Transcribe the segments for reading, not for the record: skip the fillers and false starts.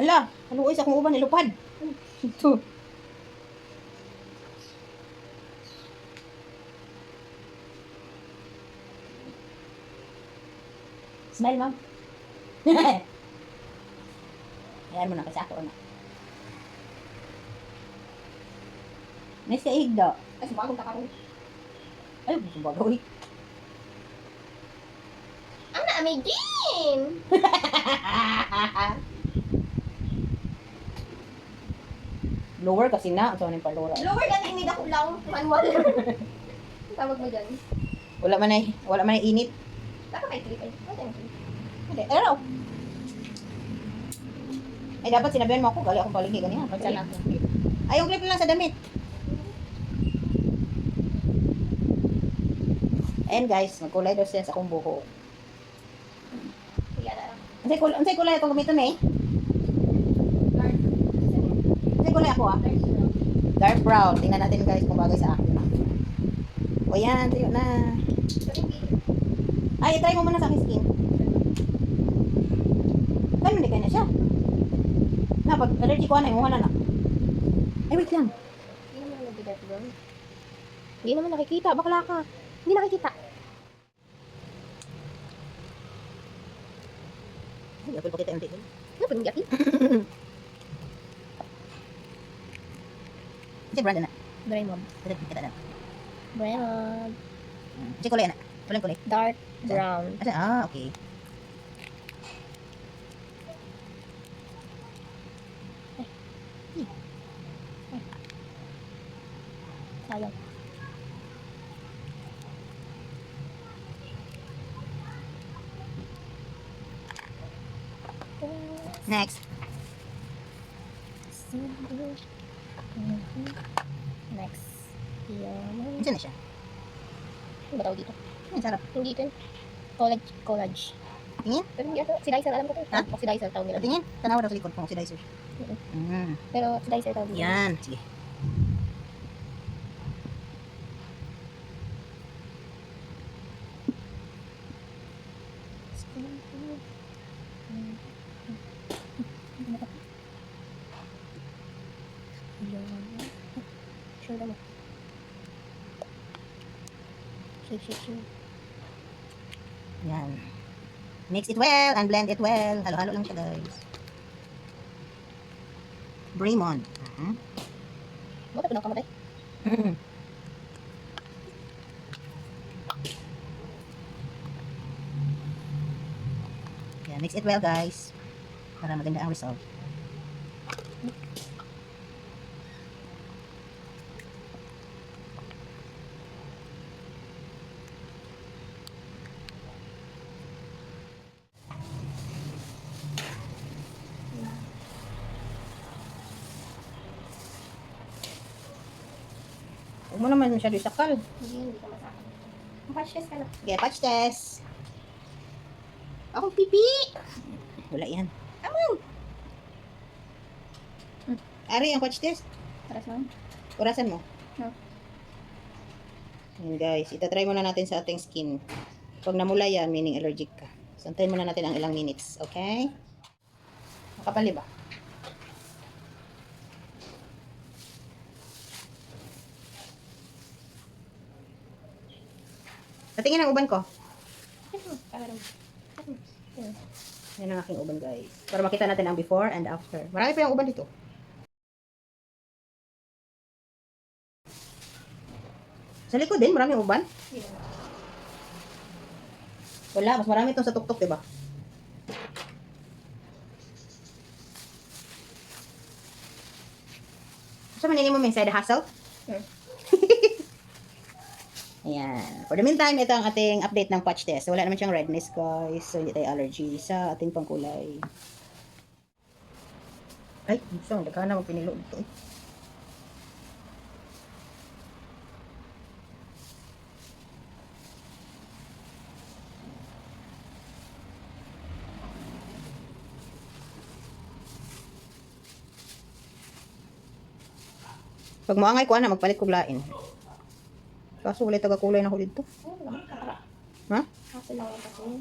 Hala, haluoy sa akong uban nilupad. Ito. Smile, ma'am. Ayan mo na kasi ako na. Nice ka ihigda. Ay, subagong takaro. Ay, subagong. Ang naamigin! Lower kasi na. So, ano yung palura? Lower ka din ako lang. Manual. Tawag mo dyan. Wala man ay init. Dapat may clip eh. Wala yung clip. Okay, ano? Ay, dapat sinabihan mo ako. Gali akong palagi ganyan. Saan na? Ay, yung clip lang sa damit. Ayan guys, magkulay daw siya sa akong buho. Kaya na lang. Unsay kulay itong gamiton eh? Unsay kulay ako ah? Dark brown. Tingnan natin guys kung bagay sa akin. O yan, tayo na. Ay, try mo muna sa aking skin. Ay, hindi kaya na siya. Na, pag allergy ko na, imuha na na. Ay, wait lang. Hindi naman nag-dark brown. Hindi naman nakikita. Bakla ka. Hindi nakikita. Ay, apil pa kita yung tigil. Ano pa yung Kasi brand na. Raymond. Kita na. Raymond. Kasi kulay na. Walang kulay. Dark brown. Kasi, okay. Sayang. Next. Next. Yan. Isa na siya. Ano ba tawag dito? Ang sarap. Hindi ito yun. Collage. Tingin? Pero hindi ito. Oxidizer, alam ko ito. Ha? Oxidizer tawag nila. Tingin? Tanawa daw sa likod kung oxidizer. Pero oxidizer tawag nila. Yan. Sige. Sure naman. Shake. Yan. Mix it well and blend it well. Halo-halo lang siya guys. Raymond. Bakit pinang kamatay? Yan. Mix it well guys. Para maganda ang result. Huwag mo naman masyado isakal. Hindi ka masakit. Makashes ka na. Okay, patch test. Ako pipi! Wala yan. Amon! Ari, ang patch test. Para saan? Orasan mo. No. Yan guys, itatry muna natin sa ating skin. Pag namula yan, meaning allergic ka. So, antayin muna natin ang ilang minutes. Okay? Makapali ba? Patingin ang uban ko. Yan ang aking uban guys. Para makita natin ang before and after. Marami pa yung uban dito. Sa likod din, marami uban. Wala, mas marami itong sa tuktok, diba? So, maninin mo may side hustle? Ayan. For the meantime, ito ang ating update ng patch test. Wala naman siyang redness, guys. So, hindi tayo allergy sa ating pangkulay. Ay, isang dagana mo pinilo ito. Pag moangay ko ana magpalit kog lain. Kaso wala taga kulay na ko dito. Ha? Kasi lang kasi.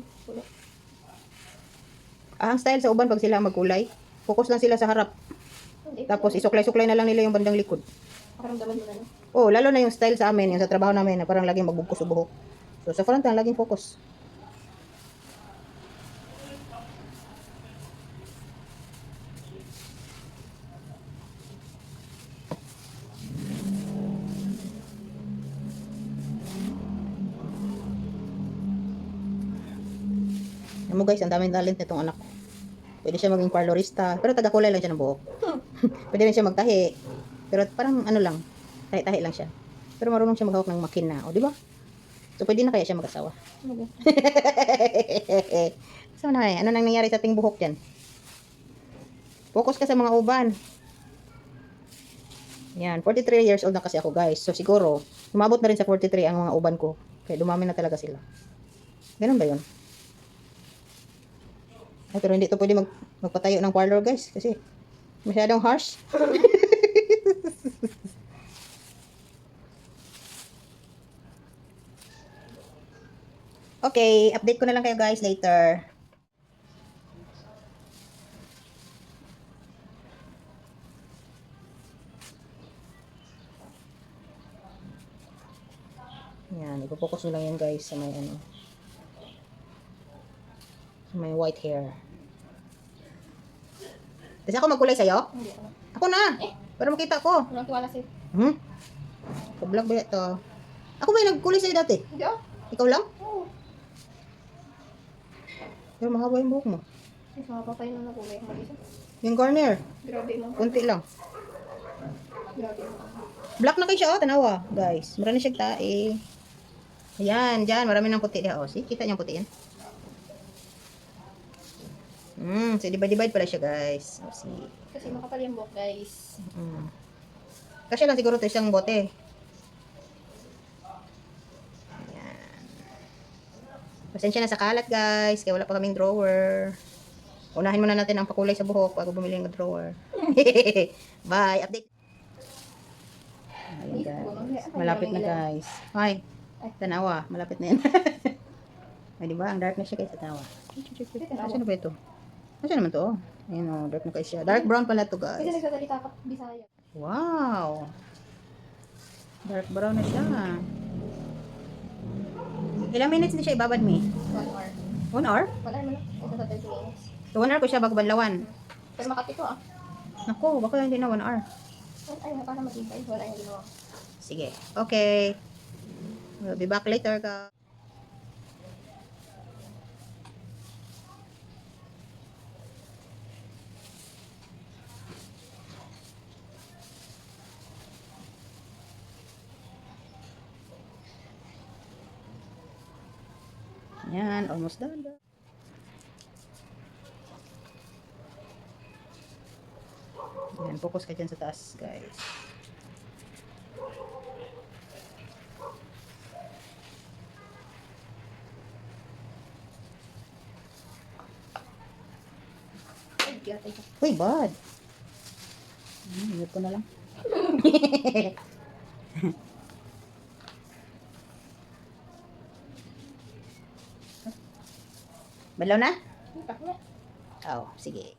Ang style sa uban pag sila magkulay. Focus lang sila sa harap. Hindi. Tapos isuklay-suklay na lang nila yung bandang likod. Pakiramdaman mo na, no? Oh, lalo na yung style sa amin, yung sa trabaho namin, na parang laging magbugkos sa buhok. So, sa front lang, laging focus. Alam mo guys, ang daming talent nitong anak ko. Pwede siya maging parlorista, pero taga-kulay lang siya ng buhok. Pwede rin siya magtahi, pero parang ano lang, tahi-tahi lang siya. Pero marunong siya maghawak ng makina, o di ba? So, pwede na kaya siya mag-asawa. So, na ano nang nangyari sa ating buhok dyan? Focus ka sa mga uban. Yan, 43 years old na kasi ako guys. So, siguro, umabot na rin sa 43 ang mga uban ko. Kaya dumami na talaga sila. Ganun ba yun? Ay, pero hindi to pwede magpatayo ng parlor guys. Kasi, masyadong harsh. Okay, update ko na lang kayo guys later. Yan, ipopokus nyo lang yan guys sa may ano. Sa may white hair. Kasi ako magkulay sa'yo? Hindi ako. Ako na! Para makita ko. Walang tiwala sa'yo. Kablog ba ito? Ako ba yung nagkulay sa'yo dati? Hindi ah. Ikaw lang? Oo. Pero mahaba yung buhok mo. Mas makapapay na nakulay. Mag-isa. Yung Garnier, Grabe mo. kunti lang. Grabe mo. Black na kayo siya, oh, tanawa. Guys, marami siyang tae. Ayan, dyan, marami ng puti diyan. Oh, see, kita niyo ang puti yan? So divide pala siya, guys. Oh, see. Kasi makapal yung buhok, guys. Kasi lang siguro to isang bote. Ayan. Pasensya na sa kalat, guys. Kaya wala pa kaming drawer. Unahin muna natin ang pakulay sa buhok bago bumili ng drawer. Bye. Update. Ayan, guys. Malapit na, guys. Ay, tanawa. Malapit na yan. Ay, diba? Ang dark na siya, guys. Tanawa. Saan ba ito? Saan naman to? Ayan, oh. Dark na kayo siya. Dark brown pala to, Kasi guys. nagsasalita ka Bisaya. Wow. Dark brown na siya. Ilang minutes na siya ibabad, me? 1 hour. 1 hour? 1 hour mo na. Ito sa 30 minutes. So, 1 hour ko siya bago banlawan. Pero makapito ah. Naku, baka hindi na 1 hour. Ay, para maghintay. Wala yung ginawa. Sige. Okay. We'll be back later, guys. Yan, almost done. Yan, focus ka dyan sa taas, guys. Ay, gatay ka. Uy, bad. Mute ko na lang. Balaw na? Hindi pa. Oh, sige.